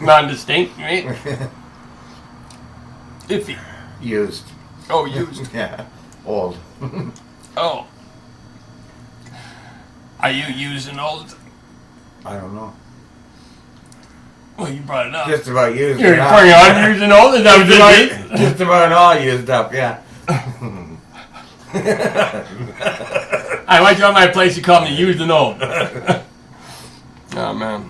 Non-distinct, right? Iffy. Used. Oh, used. Yeah. Old. Oh. Are you used and old? I don't know. Well, you brought it up. Just about used. You're referring on used and old? Is that what you mean? Just about all used up, yeah. I went to my place, you called me used and old. Oh, man.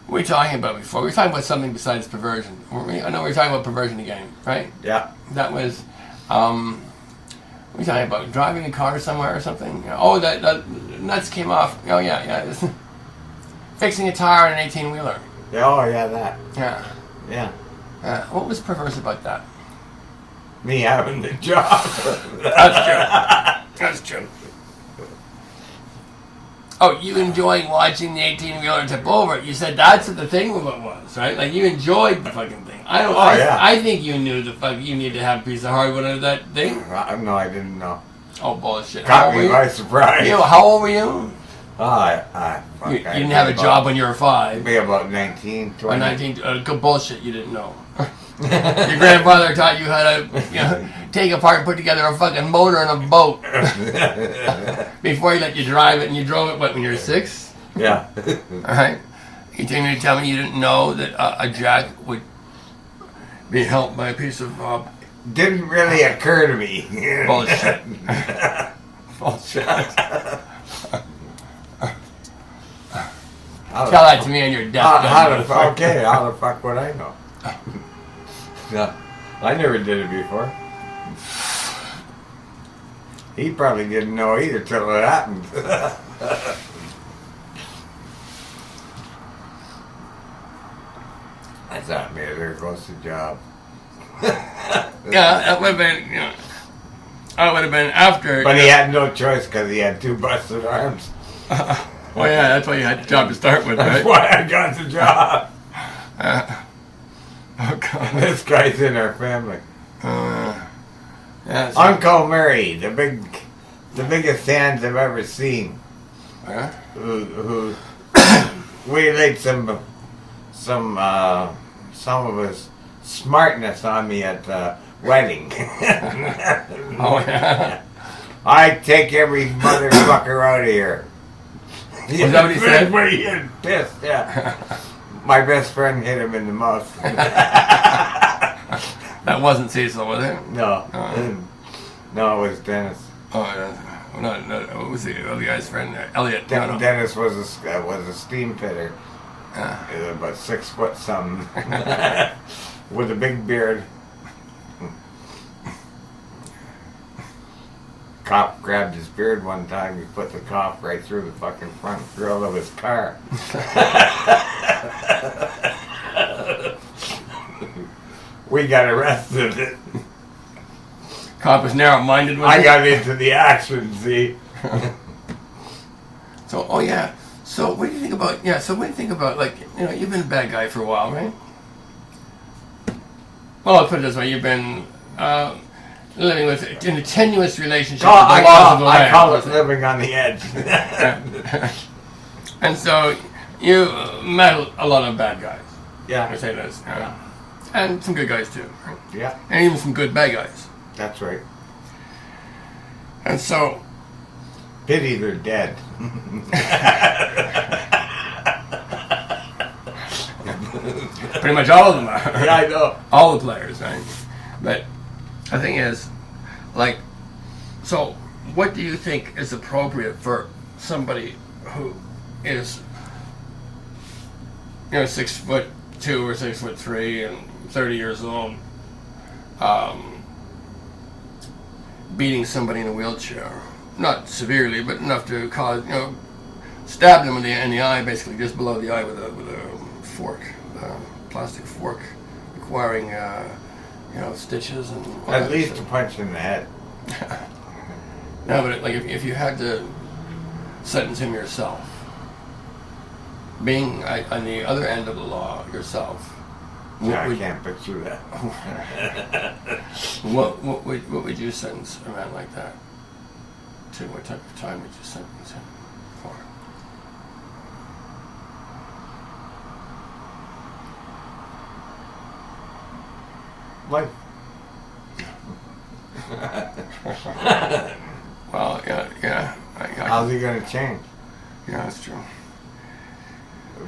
What were we talking about before? We were talking about something besides perversion. I know we were talking about perversion again, right? Yeah. That was, what were we talking about? Driving a car somewhere or something? Oh, that nuts came off. Oh, yeah. Fixing a tire on an 18-wheeler. Oh, yeah, that. Yeah. Yeah. What was perverse about that? Me having the job. That's true. Oh, you enjoyed watching the 18-wheeler tip over. You said that's what the thing was, right? Like, you enjoyed the fucking thing. I think you knew the fuck you needed to have a piece of hardwood under that thing. No, I didn't know. Oh, bullshit. Caught me by surprise. How old were you? You You didn't have a job when you were 5. Be about 19, 20. Or 19. Good bullshit. You didn't know. Your grandfather taught you how to take apart and put together a fucking motor in a boat before he let you drive it, and you drove it when you were 6. Yeah. All right. You think to tell me you didn't know that a jack would be helped by a piece of Didn't really occur to me. bullshit? Bullshit. Tell that to me on your deathbed. How the fuck would I know? No, I never did it before. He probably didn't know either till it happened. I thought, man, there goes the job. Yeah, that would have been, that would have been after. But he had no choice because he had 2 busted arms. Oh yeah, that's why you had the job to start with, right? That's why I got the job. Oh God. This guy's in our family. Yeah. Uncle Murray, the biggest hands I've ever seen. Who we laid some of his smartness on me at the wedding. Oh yeah. I take every motherfucker out of here. Was that what he said? Where he had pissed, yeah. My best friend hit him in the mouth. That wasn't Cecil, was it? No. No, it was Dennis. Oh, no, what was the other guy's friend? Elliot. Dennis was a steam fitter. About 6 foot something. With a big beard. Cop grabbed his beard one time. He put the cop right through the fucking front grill of his car. We got arrested. Cop was narrow-minded. I got into the action, see. So, oh yeah. So, what do you think about? Yeah. So, what do you think about? Like, you've been a bad guy for a while, right? Well, I'll put it this way: you've been living in a tenuous relationship with the laws of the land. I call it living on the edge. And so, you met a lot of bad guys. Yeah. I say this. And some good guys too. Right? Yeah. And even some good bad guys. That's right. And so, pity they're dead. Pretty much all of them are. Yeah, I know. All the players, right? But the thing is, like, so what do you think is appropriate for somebody who is, 6'2" or 6'3" and 30 years old, beating somebody in a wheelchair? Not severely, but enough to cause, stab them in the eye, basically just below the eye with a fork, plastic fork, requiring stitches and at least a punch in the head. No, but like if you had to sentence him yourself, being on the other end of the law yourself, I can't picture that. what would you sentence a man like that to? What type of time would you sentence him for? life. Well, yeah. How's he going to change? Yeah, that's true.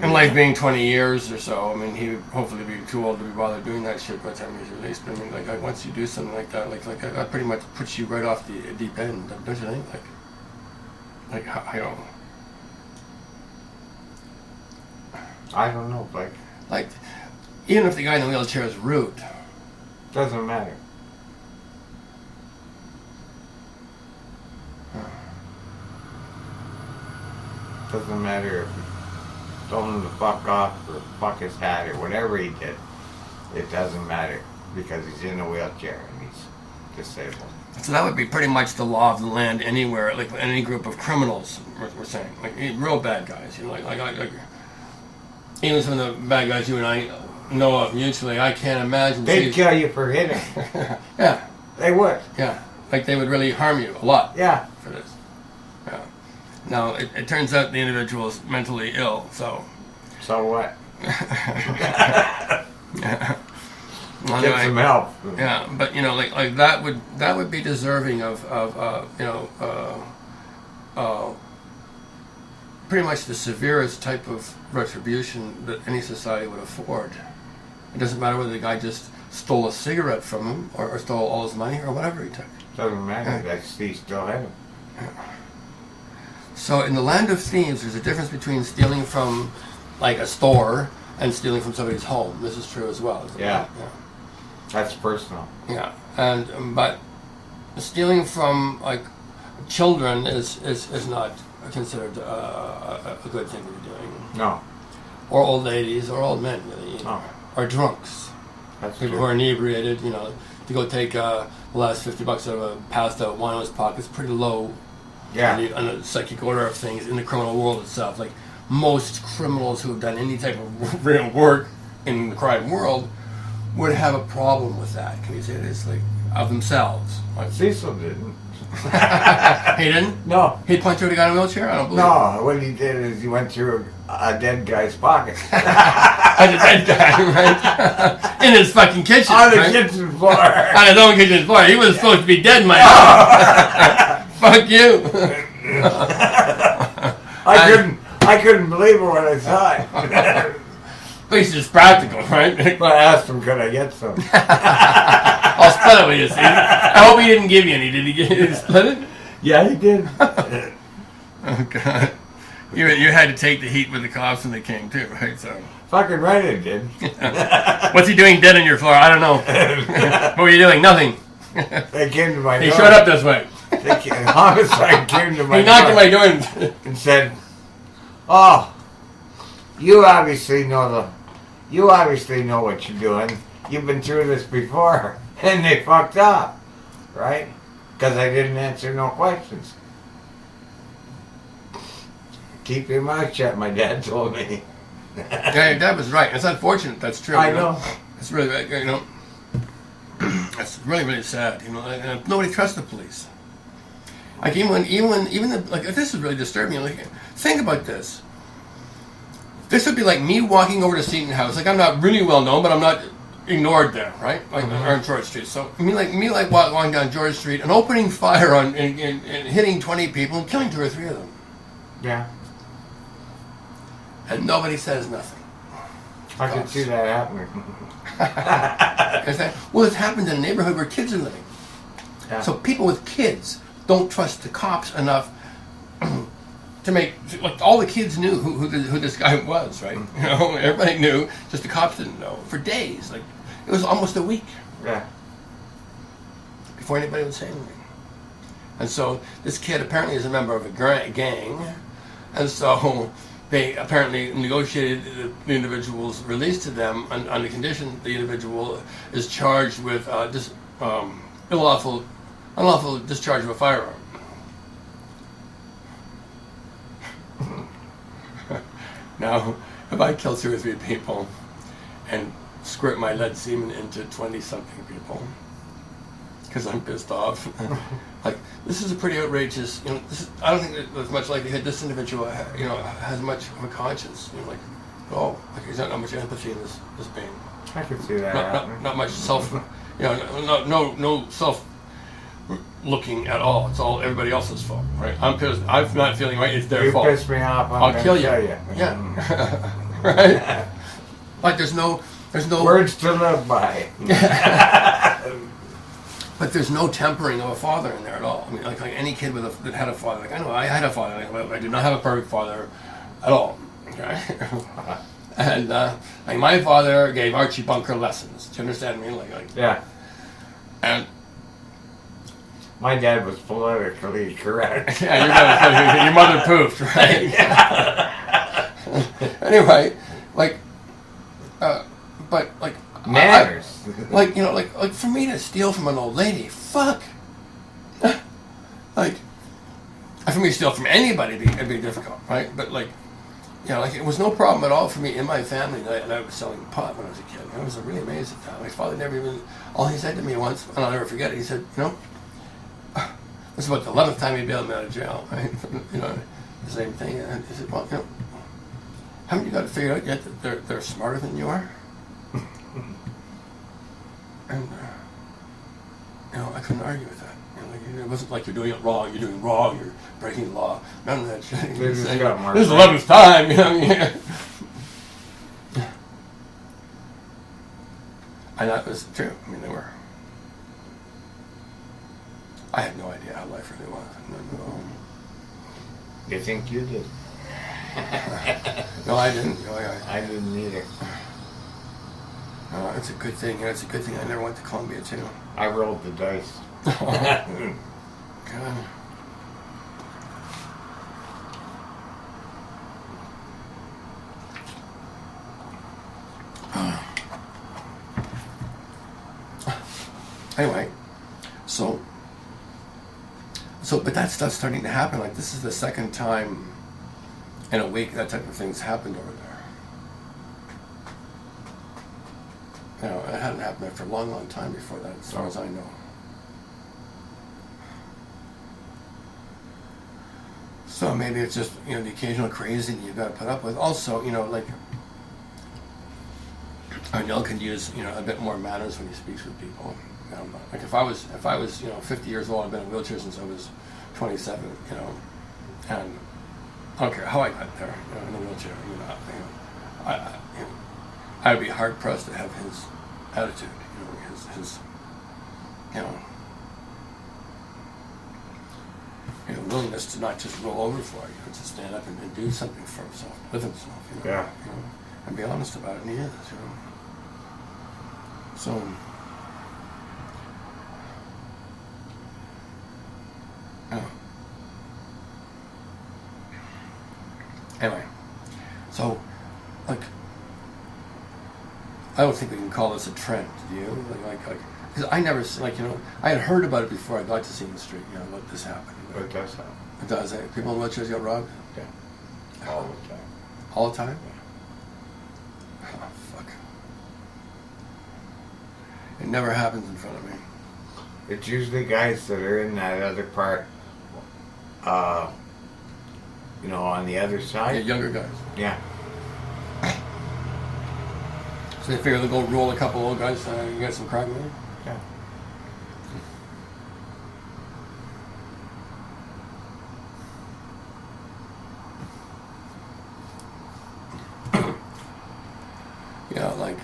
And life being 20 years or so, I mean, he would hopefully be too old to be bothered doing that shit by the time he's released. But I mean, like once you do something like that, that pretty much puts you right off the deep end, don't you think? Like I don't. I don't know, Blake. Like, even if the guy in the wheelchair is rude, doesn't matter. Doesn't matter if he told him to fuck off or fuck his hat or whatever he did. It doesn't matter because he's in a wheelchair and he's disabled. So that would be pretty much the law of the land anywhere, like any group of criminals. We're saying, like real bad guys, you know, like even some of the bad guys you and I know of mutually. I can't imagine. They'd kill you for hitting. Yeah, they would. Yeah, like they would really harm you a lot. Yeah, for this. Yeah. Now it turns out the individual is mentally ill, so. So what? Yeah. Well, get some help. Yeah, but you know, like that would be deserving of pretty much the severest type of retribution that any society would afford. It doesn't matter whether the guy just stole a cigarette from him or stole all his money or whatever he took. Doesn't matter. That's he still had him. Yeah. So in the land of thieves, there's a difference between stealing from like a store and stealing from somebody's home. This is true as well. Yeah. That's personal. Yeah, and but stealing from like children is not considered a good thing to be doing. No. Or old ladies, or old men, really. No. Or drunks. That's people true. who are inebriated. You know, to go take the last $50 out of a passed out wino's pocket is pretty low. Yeah. On the psychic order of things in the criminal world itself. Like most criminals who have done any type of real work in the crime world would have a problem with that. Can you say this? Like, of themselves. Like, Cecil didn't. He didn't? No. He'd punch through the guy in a wheelchair? I don't believe No, what he did is he went through a dead guy's pocket. A dead guy, right? In his fucking kitchen. On the right? kitchen floor. On his own kitchen floor. He was supposed to be dead, my house. Fuck you. I couldn't believe it when I saw it. At least it's practical, right? But I asked him, could I get some? I'll split it with you, Steve. I hope he didn't give you any. Did he split it? Yeah, he did. Oh, God. You had to take the heat with the cops and the king, too, right? So. Fucking right I did. What's he doing dead on your floor? I don't know. What were you doing? Nothing. They came to my door. He showed up this way. Homicide came to my door. He knocked on my door and said, "Oh, you obviously know what you're doing. You've been through this before." And they fucked up, right? Because I didn't answer no questions. Keep your mouth shut, my dad told me. Yeah, your dad was right. It's unfortunate. That's true. I know. It's really, you know, it's really, really sad. You know, and nobody trusts the police. Like even the, like this is really disturbing. Like, think about this. This would be like me walking over to Seton House. Like I'm not really well known, but I'm not ignored there, right? Like on George Street. So me like walking down George Street and opening fire on and hitting 20 people and killing 2 or 3 of them. Yeah. And nobody says nothing. I can see that happening. Well, it's happened in a neighborhood where kids are living. Yeah. So people with kids don't trust the cops enough to make, like, all the kids knew who this guy was, right? You know, everybody knew, just the cops didn't know for days. Like, it was almost a week. Yeah. Before anybody would say anything. And so this kid apparently is a member of a gang, and so they apparently negotiated the individual's release to them on the condition the individual is charged with unlawful discharge of a firearm. Now, if I kill 2 or 3 people and squirt my lead semen into 20-something people because I'm pissed off, like, this is a pretty outrageous, you know, I don't think that there's much likelihood this individual, you know, has much of a conscience, you know, like, oh, like, there's not much empathy in this being. I can see that happening. Not much You know, no self looking at all. It's all everybody else's fault, right? I'm pissed. I'm not feeling right. It's their fault. You piss me off. I'll kill you. Yeah. Right. Like there's no words to live by. But there's no tempering of a father in there at all. I mean, like any kid that had a father. Like I know I had a father. I did not have a perfect father at all. Okay. And like my father gave Archie Bunker lessons. Do you understand me? Like yeah. And my dad was politically correct. Yeah, your mother pooped, right? Yeah. Anyway, like, but like manners. Like you know, like for me to steal from an old lady, fuck. Like, for me to steal from anybody, it'd be difficult, right? But like, you know, like it was no problem at all for me in my family that I was selling pot when I was a kid. I was really amazed at that. My father never even. All he said to me once, and I'll never forget it. He said, you know, this is about the 11th time he bailed me out of jail, right? You know, the same thing. And he said, well, you know, haven't you got to figure out yet that they're smarter than you are? And you know, I couldn't argue with that. You know, like, it wasn't like you're doing it wrong. You're doing wrong. You're breaking the law. None of that shit. This is the 11th time. You know. Yeah. And that was true. I mean, they were. I had no idea how life really was. No. You think you did? No, I didn't. No, I didn't either. It's a good thing. It's a good thing I never went to Columbia, too. I rolled the dice. God. Anyway, but that stuff's starting to happen. Like, this is the second time in a week that type of thing's happened over there. You know, it hadn't happened there for a long, long time before that, as far as I know. So maybe it's just, you know, the occasional crazy that you've got to put up with. Also, you know, like, Arnell could use, you know, a bit more manners when he speaks with people. Like if I was, you know, 50 years old, I've been in a wheelchair since I was 27, you know, and I don't care how I got there, you know, in a wheelchair. I would be hard pressed to have his attitude, you know, his willingness to not just roll over for you, to stand up and do something for himself, with himself, you know, yeah, you know, and be honest about it, and he is, you know. So. Anyway, so, like, I don't think we can call this a trend, do you? Like, because I never, like, you know, I had heard about it before I got to Seaman Street, you know, what this happened. It does happen. It does. People in wheelchairs get robbed? Yeah. All the time. All the time? Yeah. Oh, fuck. It never happens in front of me. It's usually guys that are in that other part, you know, on the other side. Yeah, younger guys. Yeah. So they figure they'll go roll a couple old guys and get some crack money? Yeah. You know, like,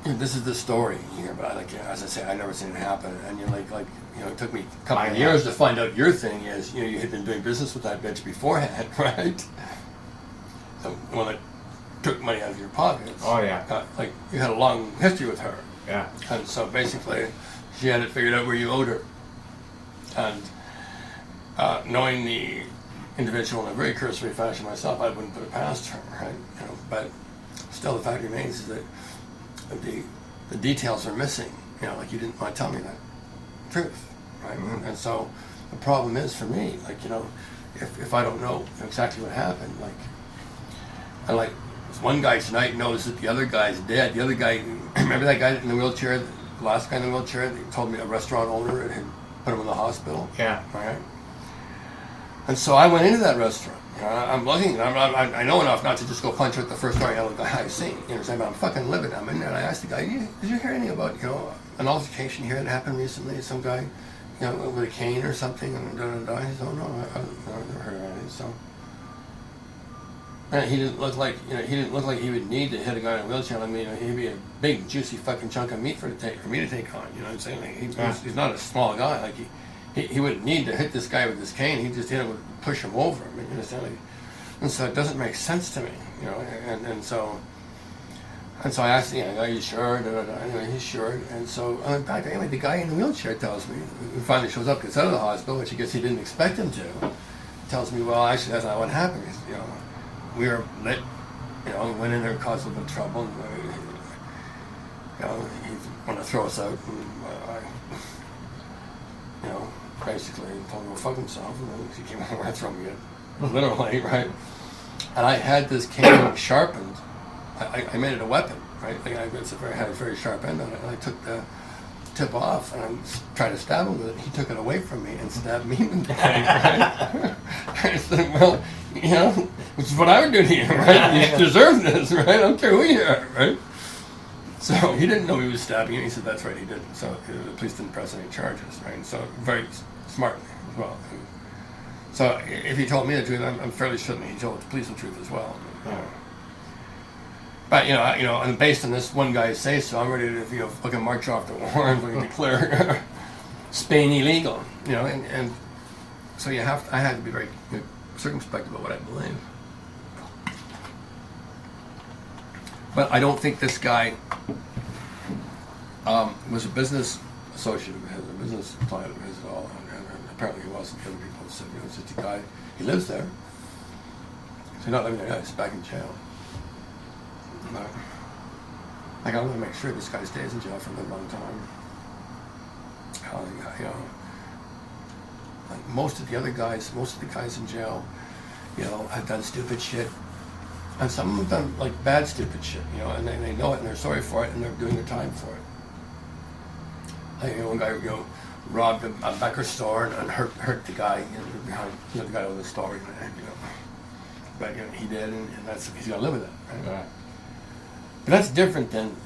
you know, this is the story here, but like, as I say, I've never seen it happen. And you're like, you know, it took me a couple of years to find out your thing is, you know, you had been doing business with that bitch beforehand, right? The one that took money out of your pockets. Oh yeah. Like, you had a long history with her. Yeah. And so basically, she had it figured out where you owed her. And knowing the individual in a very cursory fashion myself, I wouldn't put it past her, right? You know, but still, the fact remains is that the details are missing. You know, like, you didn't want to tell me that truth, right? Mm-hmm. And so the problem is for me, like, you know, if I don't know exactly what happened, like, and like, this one guy tonight knows that the other guy's dead. The other guy, remember that guy in the wheelchair, the last guy in the wheelchair? They told me a restaurant owner had put him in the hospital. Yeah. Right. And so I went into that restaurant, You know, I'm looking. I know enough not to just go punch out the first guy I see. You know what I'm saying? But I'm fucking livid. I'm in there, and I asked the guy, "Did you hear anything about an altercation here that happened recently? Some guy, with a cane or something?" And he said, "Oh no, I've never heard of anything." So. And he didn't look like he would need to hit a guy in a wheelchair. I mean, he'd be a big, juicy fucking chunk of meat for me to take on. You know what I'm saying? Like, he's not a small guy. Like he wouldn't need to hit this guy with his cane. He just push him over. I mean, you understand? Like, and so it doesn't make sense to me. You know, and so I asked, "Are you sure?" Anyway, he's sure. And so in fact, anyway, the guy in the wheelchair tells me, he finally shows up, gets out of the hospital, which I guess he didn't expect him to. Tells me, "Well, actually, that's not what happened. We were lit, went in there, caused a little bit of trouble, and, he wanted to throw us out, and basically told him to go fuck himself, and then he came over and threw me in, literally, right? And I had this cane sharpened. I made it a weapon, right? Like had a very sharp end on it, and I took the tip off, and I tried to stab him with it. He took it away from me and stabbed me in the back, right? I said, "Well, which is what I would do to you, right? You deserve this, right? I don't care who you are, right?" So he didn't know he was stabbing him. He said, "That's right, he didn't." So the police didn't press any charges, right? So very smartly as well. So if he told me the truth, I'm fairly certain he told the police the truth as well. But and based on this one guy's say so, I'm ready to fucking march off the warrant and declare Spain illegal. And so I had to be very circumspect about what I believe. But I don't think this guy was a business associate of his, a business client of his at all. And apparently he wasn't. The other people said, it's just a guy. He lives there. So he's not living there. He's back in jail. But I want to make sure this guy stays in jail for a long time. Like most of the guys in jail, have done stupid shit. And some of them have done like bad stupid shit, and they know it and they're sorry for it and they're doing their time for it. One guy, robbed a Becker store and hurt the guy behind, the guy over the store, But he did, and he's gonna live with that, right? Yeah. But that's different than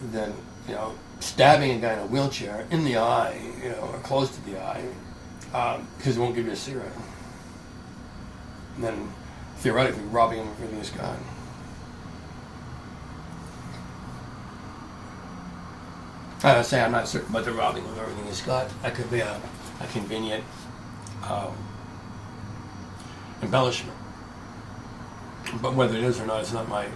stabbing a guy in a wheelchair in the eye, or close to the eye, because he won't give you a cigarette. And then theoretically robbing him of everything he's got. I say I'm not certain about the robbing of everything he's got. That could be a convenient embellishment. But whether it is or not, it's not my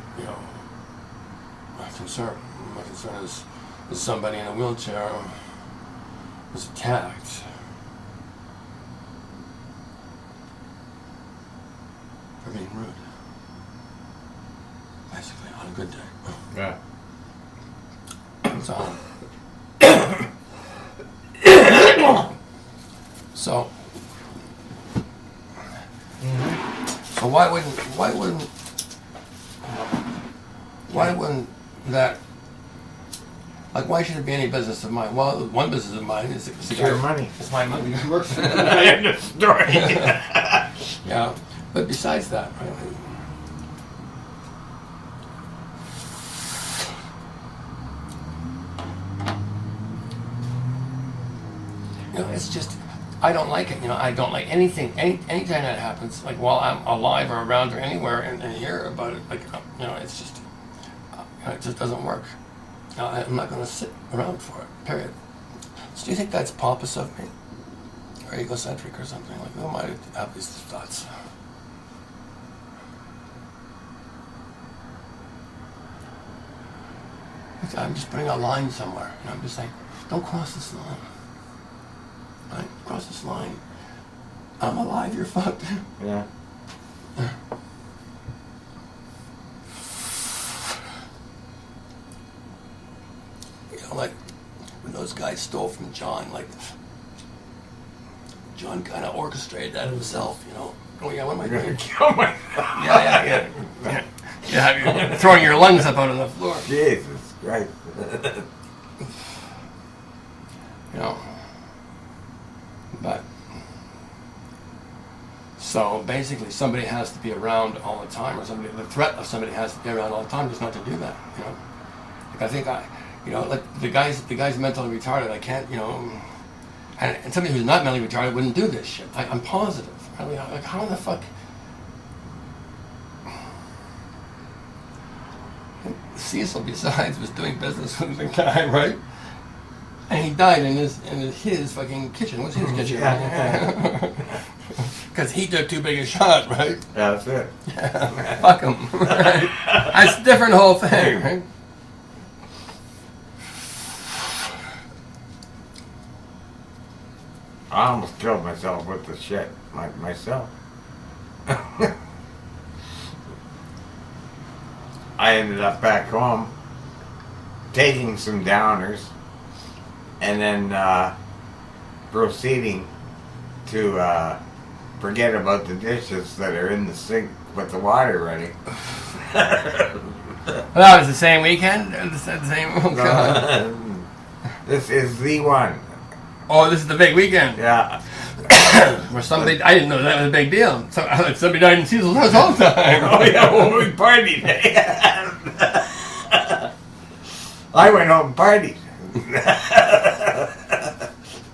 concern. My concern is somebody in a wheelchair was attacked. For being rude. Basically, on a good day. Yeah. So why wouldn't that, like, why should it be any business of mine? Well, one business of mine is it's your money. It's my money. I understand the story. Yeah, but besides that, right? It's just, I don't like it. I don't like anything. Anytime that happens, like while I'm alive or around or anywhere, and hear about it, like it's just, it just doesn't work. I'm not going to sit around for it. Period. So do you think that's pompous of me, or egocentric, or something? Like, who am I to have these thoughts? I'm just putting a line somewhere, and I'm just like, don't cross this line. Right? Cross this line. I'm alive, you're fucked. Yeah. Like when those guys stole from John, like John kind of orchestrated that himself, Oh yeah, what am I doing? Oh my God. Yeah, you're throwing your lungs up out on the floor. Jesus Christ. But So basically, somebody has to be around all the time, or the threat of somebody has to be around all the time just not to do that. You know, like I think like the guy's mentally retarded. I can't, and somebody who's not mentally retarded wouldn't do this shit. I'm positive. I mean, like how the fuck? Cecil, besides, was doing business with the guy, right? And he died in his fucking kitchen. What's his kitchen? Because he took too big a shot, right? That's it. Yeah, fuck him. Right? That's a different whole thing, right? I almost killed myself with the shit myself. I ended up back home taking some downers and then proceeding to forget about the dishes that are in the sink with the water running. Well, that was the same weekend? The same, oh God. This is the one. Oh, this is the big weekend. Yeah. Where somebody, I didn't know that was a big deal. So, somebody died in Cecil's house all the time. Oh yeah, well we partied. I went home and partied.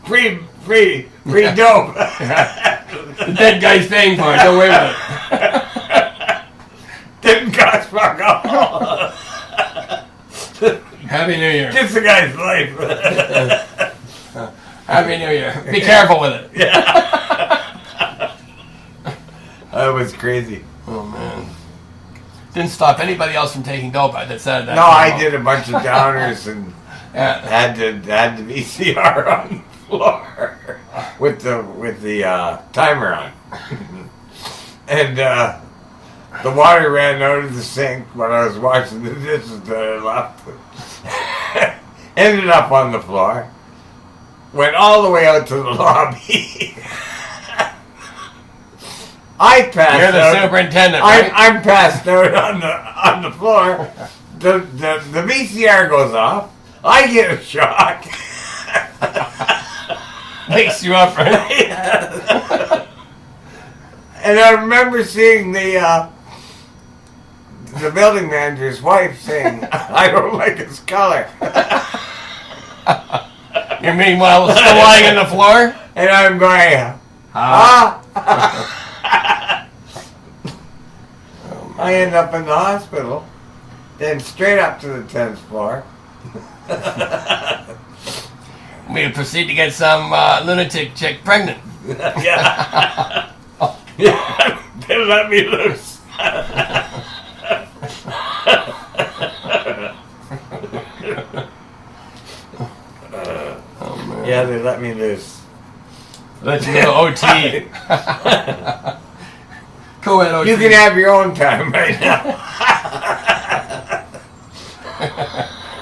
free dope. The dead guy's paying for it, don't worry about it. Didn't cost fuck all. Happy New Year. Just the guy's life. Happy New Year. Be careful with it. That was crazy. Oh man. Didn't stop anybody else from taking dope that said that. No, I did a bunch of downers and Yeah. had the VCR on the floor with the timer on. And the water ran out of the sink when I was washing the dishes that I left. Ended up on the floor. Went all the way out to the lobby. I passed out. You're the superintendent, right? I'm passed out on the floor. The VCR goes off. I get a shock. Wakes you up, right? And I remember seeing the building manager's wife saying, "I don't like his color." You're meanwhile still lying on the floor? And I'm going, I end up in the hospital, then straight up to the 10th floor. We proceed to get some lunatic chick pregnant. Yeah. Yeah. They let me loose. Yeah, they let me loose. Let you know OT. Co-ed OT. You can have your own time right now.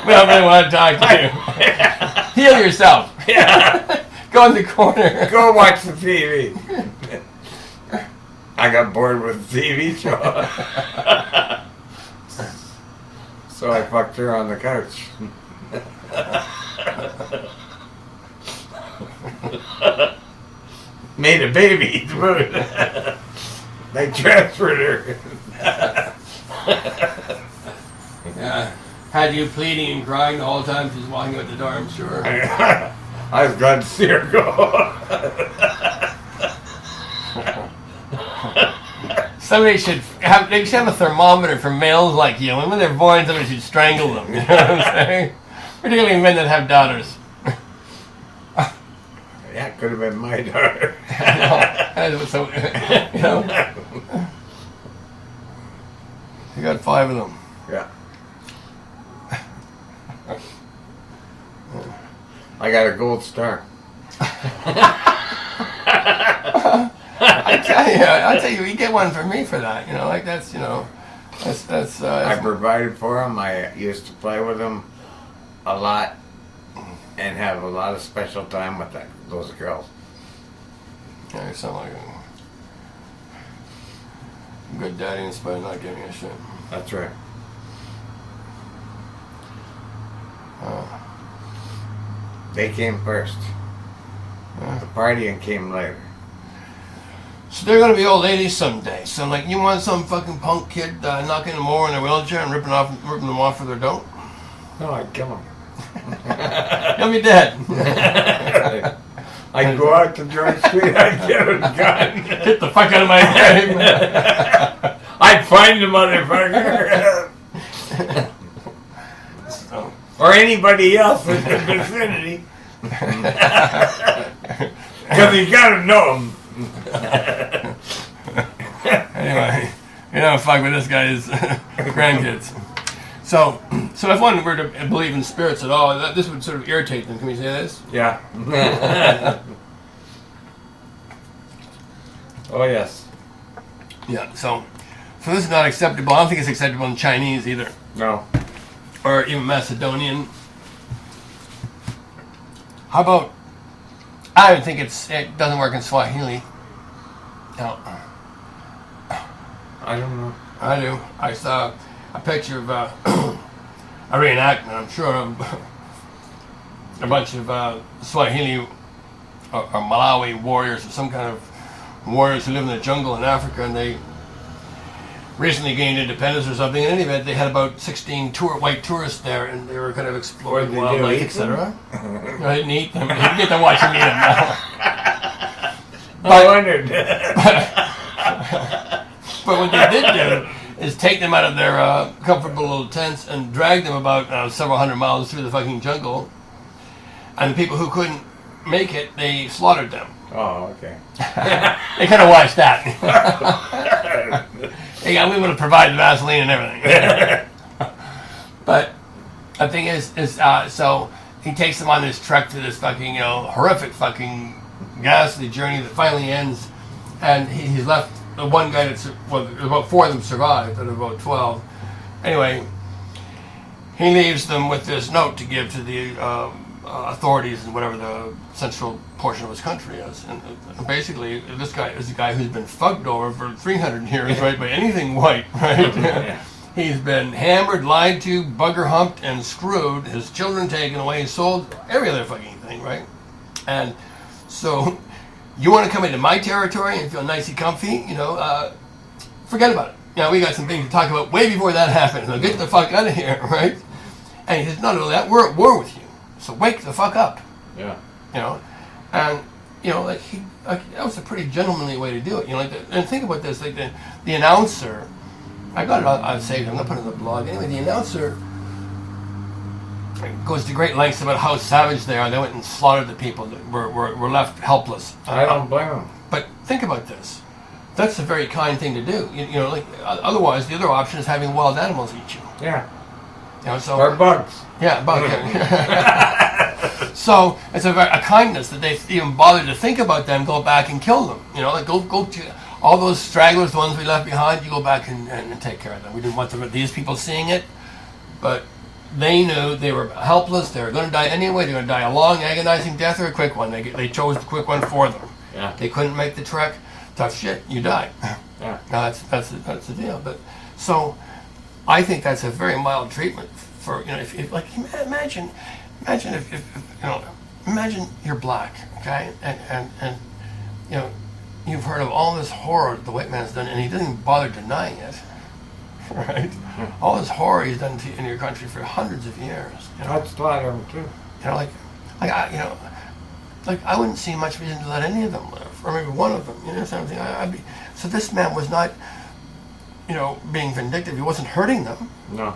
We don't really want to talk to you. Heal yourself. Yeah. Go in the corner. Go watch the TV. I got bored with the TV show. So I fucked her on the couch. Made a baby. They transferred her. Yeah. Had you pleading and crying the whole time she's walking out the door, I'm sure. I was glad to see her go. Somebody should have a thermometer for males like you, and when they're born, somebody should strangle them. You know what I'm saying? Particularly men that have daughters. Yeah, it could have been my daughter. I know. So, you know. You got 5 of them. Yeah. I got a gold star. I tell you, you get one for me for that. You know, like that's. I provided for them. I used to play with them a lot and have a lot of special time with those girls. Yeah, you sound like a good daddy in spite of not giving a shit. That's right. They came first. The partying came later. So they're gonna be old ladies someday. So like, you want some fucking punk kid knocking them over in their wheelchair and ripping them off for their dope? No, I'd kill him. He'll be dead. I'd go out to George Street, I'd get a gun. Get the fuck out of my game. I'd find the motherfucker. So. Or anybody else in the vicinity. Because you gotta know him. Anyway, you don't fuck with this guy's grandkids. So if one were to believe in spirits at all, this would sort of irritate them. Can we say this? Yeah. Oh, yes. Yeah, so this is not acceptable. I don't think it's acceptable in Chinese either. No. Or even Macedonian. How about, I don't think it doesn't work in Swahili. No. I don't know. I do. I saw a picture of a reenactment, I'm sure, of a bunch of Swahili or Malawi warriors or some kind of warriors who live in the jungle in Africa, and they recently gained independence or something. In any event, they had about 16 white tourists there, and they were kind of exploring wildlife, etc. I didn't eat them. You get to watch them eat them now. I wondered. But what they did do is take them out of their comfortable little tents and drag them about several hundred miles through the fucking jungle. And the people who couldn't make it, they slaughtered them. Oh, okay. They kind of watched that. We would have provided Vaseline and everything. But the thing is so he takes them on this trek to this fucking, horrific fucking ghastly journey that finally ends, and he's left the one guy about 4 of them survived out of about 12. Anyway, he leaves them with this note to give to the authorities in whatever the central portion of his country is. And basically, this guy is a guy who's been fucked over for 300 years, right, by anything white, right? Yeah. He's been hammered, lied to, bugger humped, and screwed. His children taken away, sold, every other fucking thing, right? And so, you want to come into my territory and feel nice and comfy, forget about it. We got some things to talk about way before that happens. Now get the fuck out of here, right? And he says, not only that, we're at war with you. So wake the fuck up. Yeah. And that was a pretty gentlemanly way to do it. And think about this, like the announcer, I got it on saved, I'm gonna put it in the blog. Anyway, the announcer goes to great lengths about how savage they are. They went and slaughtered the people that were left helpless. I don't blame them. But think about this. That's a very kind thing to do. Otherwise, the other option is having wild animals eat you. Yeah. Or bugs. Yeah, bugs. So it's a kindness that they even bothered to think about them, go back and kill them. Go to all those stragglers, the ones we left behind. You go back and take care of them. We didn't want these people seeing it, but they knew they were helpless. They were going to die anyway. They were going to die a long, agonizing death or a quick one. They chose the quick one for them. Yeah. They couldn't make the trek. Tough shit. You die. Yeah. No, that's the deal. But so, I think that's a very mild treatment for imagine imagine you're black, okay, and you've heard of all this horror the white man's done, and he doesn't even bother denying it. Right? All this horror he's done in your country for hundreds of years. I'd slaughter them too. I wouldn't see much reason to let any of them live, or maybe one of them. Something. So this man was not, being vindictive. He wasn't hurting them. No.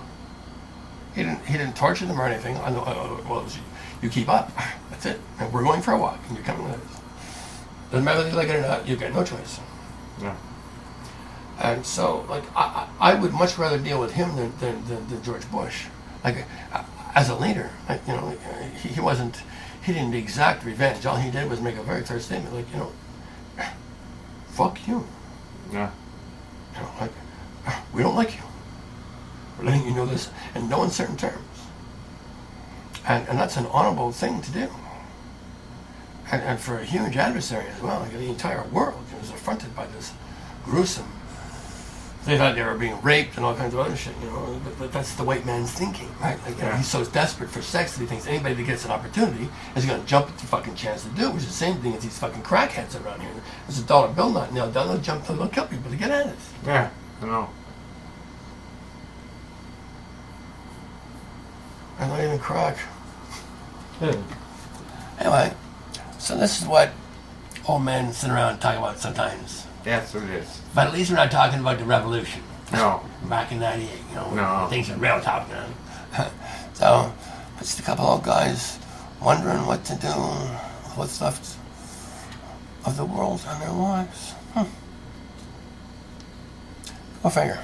He didn't torture them or anything. You keep up. That's it. And we're going for a walk, and you're coming with us. Doesn't matter whether you like it or not. You got no choice. Yeah. And so, I would much rather deal with him than George Bush. As a leader, he wasn't. He didn't exact revenge. All he did was make a very clear statement, fuck you. Yeah. We don't like you. We're letting you know this in no uncertain terms. And that's an honorable thing to do. And for a huge adversary as well, the entire world is affronted by this gruesome They thought they were being raped and all kinds of other shit, you know. But that's the white man's thinking, right? Like, you know, he's so desperate for sex that he thinks anybody that gets an opportunity is going to jump at the fucking chance to do it, which is the same thing as these fucking crackheads around here. There's a dollar bill not nailed down, they'll kill people to get at it. Yeah, I know. I'm not even crack. Anyway, so this is what old men sit around and talk about sometimes. That's what it is. But at least we're not talking about the revolution. No. Back in 98, you know, No. things are real Top Gun. So, just a couple old guys wondering what to do, what's left of the world and their lives. Go figure.